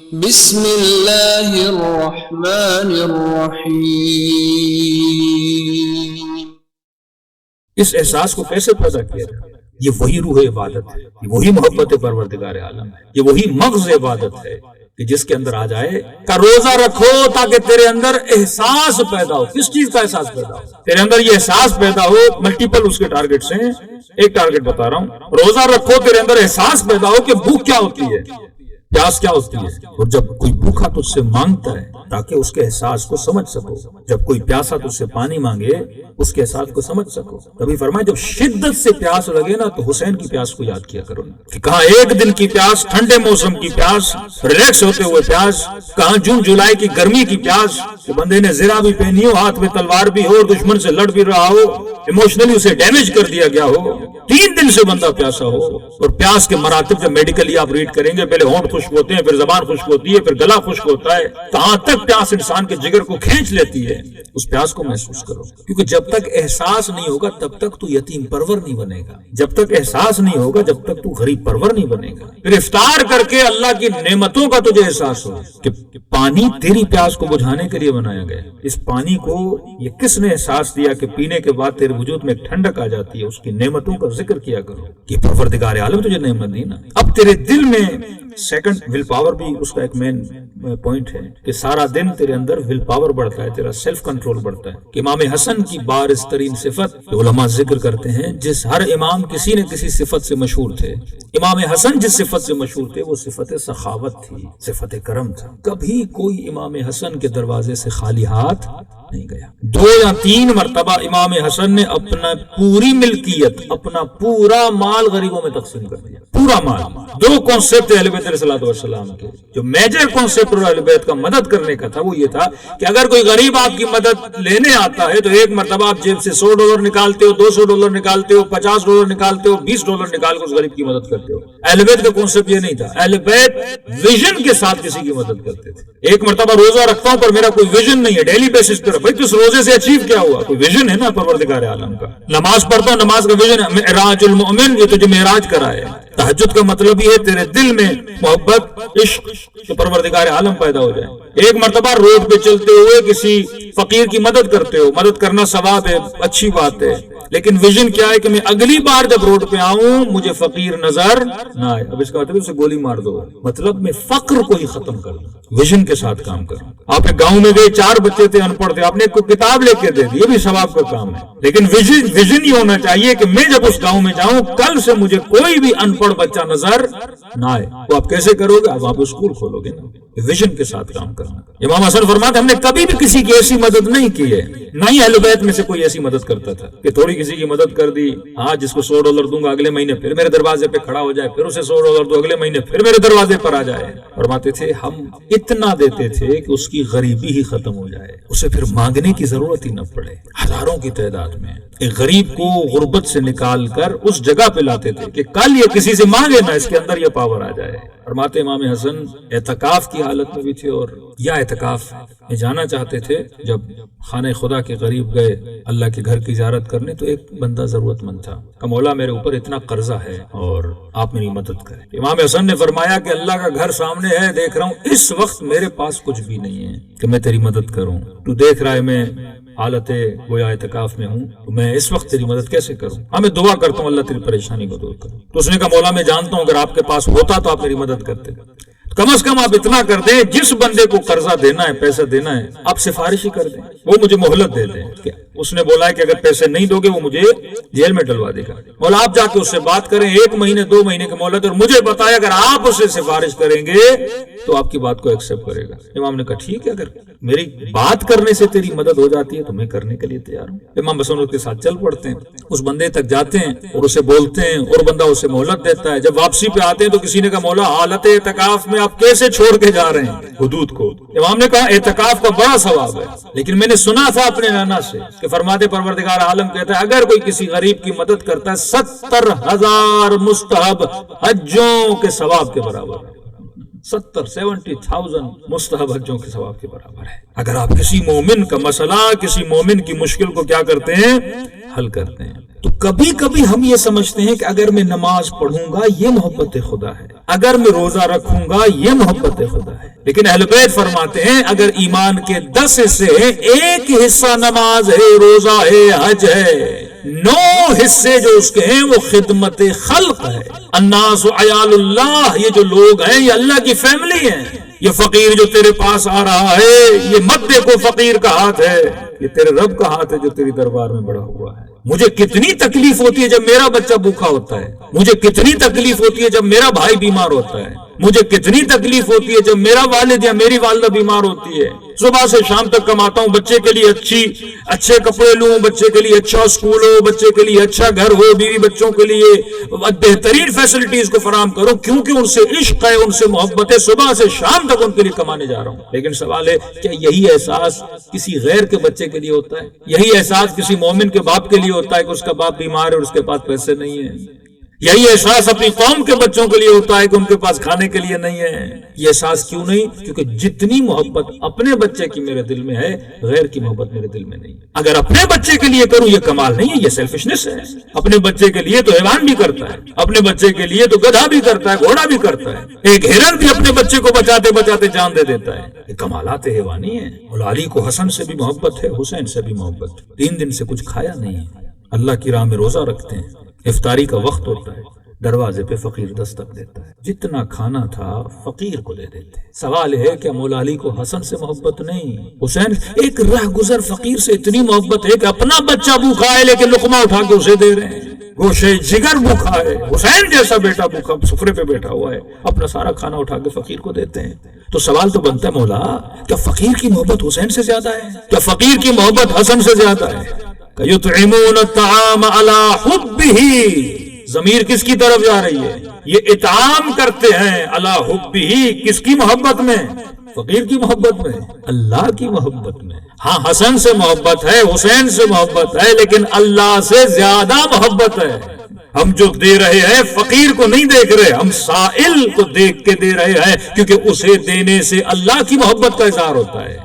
بسم اللہ الرحمن الرحیم۔ اس احساس کو کیسے پیدا کیا جائے؟ یہ وہی روح عبادت ہے، یہ وہی محبت پروردگار عالم ہے، یہ وہی مغز عبادت ہے کہ جس کے اندر آ جائے کہ روزہ رکھو تاکہ تیرے اندر احساس پیدا ہو۔ کس چیز کا احساس پیدا ہو؟ تیرے اندر یہ احساس پیدا ہو، ملٹیپل اس کے ٹارگٹس ہیں، ایک ٹارگٹ بتا رہا ہوں، روزہ رکھو تیرے اندر احساس پیدا ہو کہ بھوک کیا ہوتی ہے، پیاس کیا ہوتی ہے، اور جب کوئی بھوکا تجھ سے مانگتا ہے تاکہ اس کے احساس کو سمجھ سکو، جب کوئی پیاسا تجھ سے پانی مانگے اس کے احساس کو سمجھ سکو۔ تبھی فرمایا جب شدت سے پیاس لگے نا تو حسین کی پیاس کو یاد کیا کرو کہ کہاں ایک دن کی پیاس، ٹھنڈے موسم کی پیاس، ریلیکس ہوتے ہوئے پیاس، کہاں جون جولائی کی گرمی کی پیاس کہ بندے نے زرہ بھی پہنی ہو، ہاتھ میں تلوار بھی ہو اور دشمن سے لڑ بھی رہا ہو، ایموشنلی اسے ڈیمیج کر دیا گیا ہو، 3 دن سے بندہ پیاسا ہو۔ اور پیاس کے مراتب جب میڈیکلی آپ ریڈ کریں گے، پہلے ہونٹ خشک ہوتے ہیں، پھر زبان خشک ہوتی ہے، پھر گلا خشک ہوتا ہے، کہاں تک پیاس انسان کے جگر کو کھینچ لیتی ہے۔ اس پیاس کو محسوس کرو، کیونکہ جب تک احساس نہیں ہوگا تب تک تو یتیم پرور نہیں بنے گا، جب تک احساس نہیں ہوگا جب تک تو غریب پرور نہیں بنے گا۔ پھر افطار کر کے اللہ کی نعمتوں کا تجھے احساس ہو کہ پانی تیری پیاس کو بجھانے کے لیے بنایا گیا، اس پانی کو یہ کس نے احساس دیا کہ پینے کے بعد تیرے وجود میں ایک ٹھنڈک آ جاتی ہے، اس کی نعمتوں کا ذکر کیا کرو کہ پروردگار عالم تجھے نعمت دی نا۔ اب تیرے دل میں سیکنڈ ول پاور بھی اس کا ایک مین پوائنٹ ہے کہ سارا دن تیرے اندر ول پاور بڑھتا ہے، تیرا سیلف کنٹرول بڑھتا ہے۔ کہ امام حسن کی بارز ترین صفت علماء ذکر کرتے ہیں، جس ہر امام کسی نہ کسی صفت سے مشہور تھے، امام حسن جس صفت سے مشہور تھے وہ صفت سخاوت تھی، صفت کرم تھا۔ کبھی کوئی امام حسن کے دروازے سے خالی ہاتھ نہیں گیا۔ 2 یا 3 مرتبہ امام حسن نے اپنا پوری ملکیت، اپنا پورا مال غریبوں میں تقسیم کر دیا، پورا مال۔ 2 کانسیپٹ اہل بیت علیہ السلام کے، جو میجر کانسیپٹ اہل بیت کا مدد کرنے کا تھا وہ یہ تھا کہ اگر کوئی غریب آپ کی مدد لینے آتا ہے تو ایک مرتبہ آپ جیب سے $100 نکالتے ہو، $200 نکالتے ہو، $50 نکالتے ہو، $20 نکال کر اس غریب کی مدد کرتے ہو۔ اہل بیت کا کانسیپٹ یہ نہیں تھا، اہل بیت ویژن کے ساتھ کسی کی مدد کرتے تھے۔ ایک مرتبہ روزہ رکھتا ہوں پر میرا کوئی ویژن نہیں ہے، ڈیلی بیسس پر بھائی تو اس روزے سے اچیو کیا ہوا؟ کوئی ویژن ہے نا پروردگار عالم کا۔ نماز پڑھتا ہوں، نماز کا ویژن ہے معراج المؤمن، یہ تجھے معراج کرائے۔ تہجد کا مطلب یہ ہے تیرے دل میں محبت، عشق کہ پروردگار عالم پیدا ہو جائے۔ ایک مرتبہ روڈ پہ چلتے ہوئے کسی فقیر کی مدد کرتے ہو، مدد کرنا ثواب ہے، اچھی بات ہے، لیکن ویژن کیا ہے کہ میں اگلی بار جب روڈ پہ آؤں مجھے فقیر نظر نہ آئے۔ اب اس کا مطلب اسے گولی مار دو، مطلب میں فقر کو ہی ختم کر دوں، ویژن کے ساتھ کام کروں۔ آپ ایک گاؤں میں گئے، 4 بچے تھے ان پڑھ تھے، آپ نے کوئی کتاب لے کے دے دی، یہ بھی ثواب کا کام ہے، لیکن ویژن یہ ہونا چاہیے کہ میں جب اس گاؤں میں جاؤں کل سے مجھے کوئی بھی ان پڑھ بچہ نظر نہ آئے۔ وہ آپ کیسے کرو گے؟ آپ اسکول کھولو گے نا، ویژن کے ساتھ کام کرنا۔ امام حسن فرماتے ہم نے کبھی بھی کسی کی ایسی مدد نہیں کی ہے، نہ ہی اہل بیت میں سے کوئی ایسی مدد کرتا تھا کہ تھوڑی کسی کی مدد کر دی، ہاں جس کو $100 دوں گا اگلے مہینے پھر میرے دروازے پہ کھڑا ہو جائے، پھر اسے $100 دو اگلے مہینے پھر میرے دروازے پر آ جائے۔ فرماتے تھے ہم اتنا دیتے تھے کہ اس کی غریبی ہی ختم ہو جائے، اسے پھر مانگنے کی ضرورت ہی نہ پڑے۔ ہزاروں کی تعداد میں ایک غریب کو غربت سے نکال کر اس جگہ پہ لاتے تھے کہ کل یہ کسی سے مانگے نہ، اس کے اندر یہ پاور آ جائے۔ فرماتے امام حسن اعتکاف کی حالت میں بھی تھے اور یا اعتکاف میں جانا چاہتے تھے۔ جب خانہ خدا کے قریب گئے اللہ کے گھر کی زیارت کرنے تو ایک بندہ ضرورت مند تھا کہ مولا میرے اوپر اتنا قرضہ ہے اور آپ میری مدد کریں۔ امام حسن نے فرمایا کہ اللہ کا گھر سامنے ہے، دیکھ رہا ہوں، اس وقت میرے پاس کچھ بھی نہیں ہے کہ میں تیری مدد کروں، تو دیکھ رہا ہے میں حالت گویا اعتکاف میں ہوں، تو میں اس وقت تیری مدد کیسے کروں؟ میں دعا کرتا ہوں اللہ تیری پریشانی کو دور کروں۔ تو اس نے کہا مولا میں جانتا ہوں اگر آپ کے پاس ہوتا تو آپ میری مدد کرتے، کم از کم آپ اتنا کر دیں جس بندے کو قرضہ دینا ہے، پیسہ دینا ہے، آپ سفارش ہی کر دیں، وہ مجھے مہلت دے دیں۔ اس نے بولا ہے کہ اگر پیسے نہیں دو گے وہ مجھے جیل میں ڈلوا دے گا۔ مولا آپ جا کے اس سے بات کریں، 1 مہینے 2 مہینے کی مہلت، اور مجھے بتایا اگر آپ اسے سفارش کریں گے تو آپ کی بات کو ایکسپٹ کرے گا۔ امام نے کہا ٹھیک ہے، اگر میری بات کرنے سے تیری مدد ہو جاتی ہے تو میں کرنے کے لیے تیار ہوں۔ امام حسن اس کے ساتھ چل پڑتے ہیں، اس بندے تک جاتے ہیں اور اسے بولتے ہیں اور بندہ اسے مہلت دیتا ہے۔ جب واپسی پہ آتے ہیں تو کسی نے کہا مولا حالت اعتکاف میں آپ کیسے چھوڑ کے جا رہے ہیں حدود کو؟ امام نے کہا اعتکاف کا بڑا ثواب ہے، لیکن میں نے سنا تھا اپنے نانا سے کہ فرماتے پروردگار عالم کہتا ہے اگر کوئی کسی غریب کی مدد کرتا ہے 70,000 مستحب حجوں کے ثواب کے برابر ہے۔ 70,000 مستحب حجوں کے ثواب کے برابر ہے۔ اگر آپ کسی مومن کا مسئلہ، کسی مومن کی مشکل کو کیا کرتے ہیں، حل کرتے ہیں۔ تو کبھی کبھی ہم یہ سمجھتے ہیں کہ اگر میں نماز پڑھوں گا یہ محبت خدا ہے، اگر میں روزہ رکھوں گا یہ محبت خدا ہے، لیکن اہل بیت فرماتے ہیں اگر ایمان کے 10 حصے ہیں، ایک حصہ نماز ہے، روزہ ہے، حج ہے، 9 حصے جو اس کے ہیں وہ خدمت خلق ہے۔ الناس عیال اللہ، یہ جو لوگ ہیں یہ اللہ کی فیملی ہیں۔ یہ فقیر جو تیرے پاس آ رہا ہے یہ مت دیکھو فقیر کا ہاتھ ہے، یہ تیرے رب کا ہاتھ ہے جو تیری دربار میں بڑا ہوا ہے۔ مجھے کتنی تکلیف ہوتی ہے جب میرا بچہ بھوکا ہوتا ہے، مجھے کتنی تکلیف ہوتی ہے جب میرا بھائی بیمار ہوتا ہے، مجھے کتنی تکلیف ہوتی ہے جب میرا والد یا میری والدہ بیمار ہوتی ہے۔ صبح سے شام تک کماتا ہوں، بچے کے لیے اچھے کپڑے لوں، بچے کے لیے اچھا اسکول ہو، بچے کے لیے اچھا گھر ہو، بیوی بچوں کے لیے بہترین فیسلٹیز کو فراہم کروں، کیونکہ ان سے عشق ہے، ان سے محبت ہے، صبح سے شام تک ان کے لیے کمانے جا رہا ہوں۔ لیکن سوال ہے کیا یہی احساس کسی غیر کے بچے کے لیے ہوتا ہے؟ یہی احساس کسی مومن کے باپ کے لیے ہوتا ہے کہ اس کا باپ بیمار ہے اور اس کے پاس پیسے نہیں ہیں؟ یہی احساس اپنی قوم کے بچوں کے لیے ہوتا ہے کہ ان کے پاس کھانے کے لیے نہیں ہے؟ یہ احساس کیوں نہیں؟ کیونکہ جتنی محبت اپنے بچے کی میرے دل میں ہے، غیر کی محبت میرے دل میں نہیں۔ اگر اپنے بچے کے لیے کروں یہ کمال نہیں ہے، یہ سیلفشنس ہے۔ اپنے بچے کے لیے تو حیوان بھی کرتا ہے، اپنے بچے کے لیے تو گدھا بھی کرتا ہے، گھوڑا بھی کرتا ہے، ایک ہرن بھی اپنے بچے کو بچاتے بچاتے جان دے دیتا ہے۔ یہ کمالات حیوانی ہیں۔ مولا علی کو حسن سے بھی محبت ہے، حسین سے بھی محبت ہے۔ 3 دن سے کچھ کھایا نہیں ہے، اللہ کی راہ میں روزہ رکھتے ہیں، افطاری کا وقت ہوتا ہے، دروازے پہ فقیر دستک دیتا ہے، جتنا کھانا تھا فقیر کو دے دیتے۔ سوال ہے کہ مولا علی کو حسن سے محبت نہیں، حسین ایک راہ گزر فقیر سے اتنی محبت ہے کہ اپنا بچہ بھوکا ہے لیکن لقمہ اٹھا کے اسے دے رہے ہیں، گوشے جگر بھوکا ہے، حسین جیسا بیٹا بھوکا سفرے پہ بیٹھا ہوا ہے، اپنا سارا کھانا اٹھا کے فقیر کو دیتے ہیں۔ تو سوال تو بنتا ہے مولا کیا فقیر کی محبت حسین سے زیادہ ہے؟ کیا فقیر کی محبت حسن سے زیادہ ہے؟ یطعمون الطعام علی حبہ، ضمیر کس کی طرف جا رہی ہے؟ یہ اطعام کرتے ہیں علی حبہ، کس کی محبت میں؟ فقیر کی محبت میں، اللہ کی محبت میں۔ ہاں حسن سے محبت ہے، حسین سے محبت ہے، لیکن اللہ سے زیادہ محبت ہے۔ ہم جو دے رہے ہیں فقیر کو نہیں دیکھ رہے، ہم سائل کو دیکھ کے دے رہے ہیں، کیونکہ اسے دینے سے اللہ کی محبت کا اظہار ہوتا ہے۔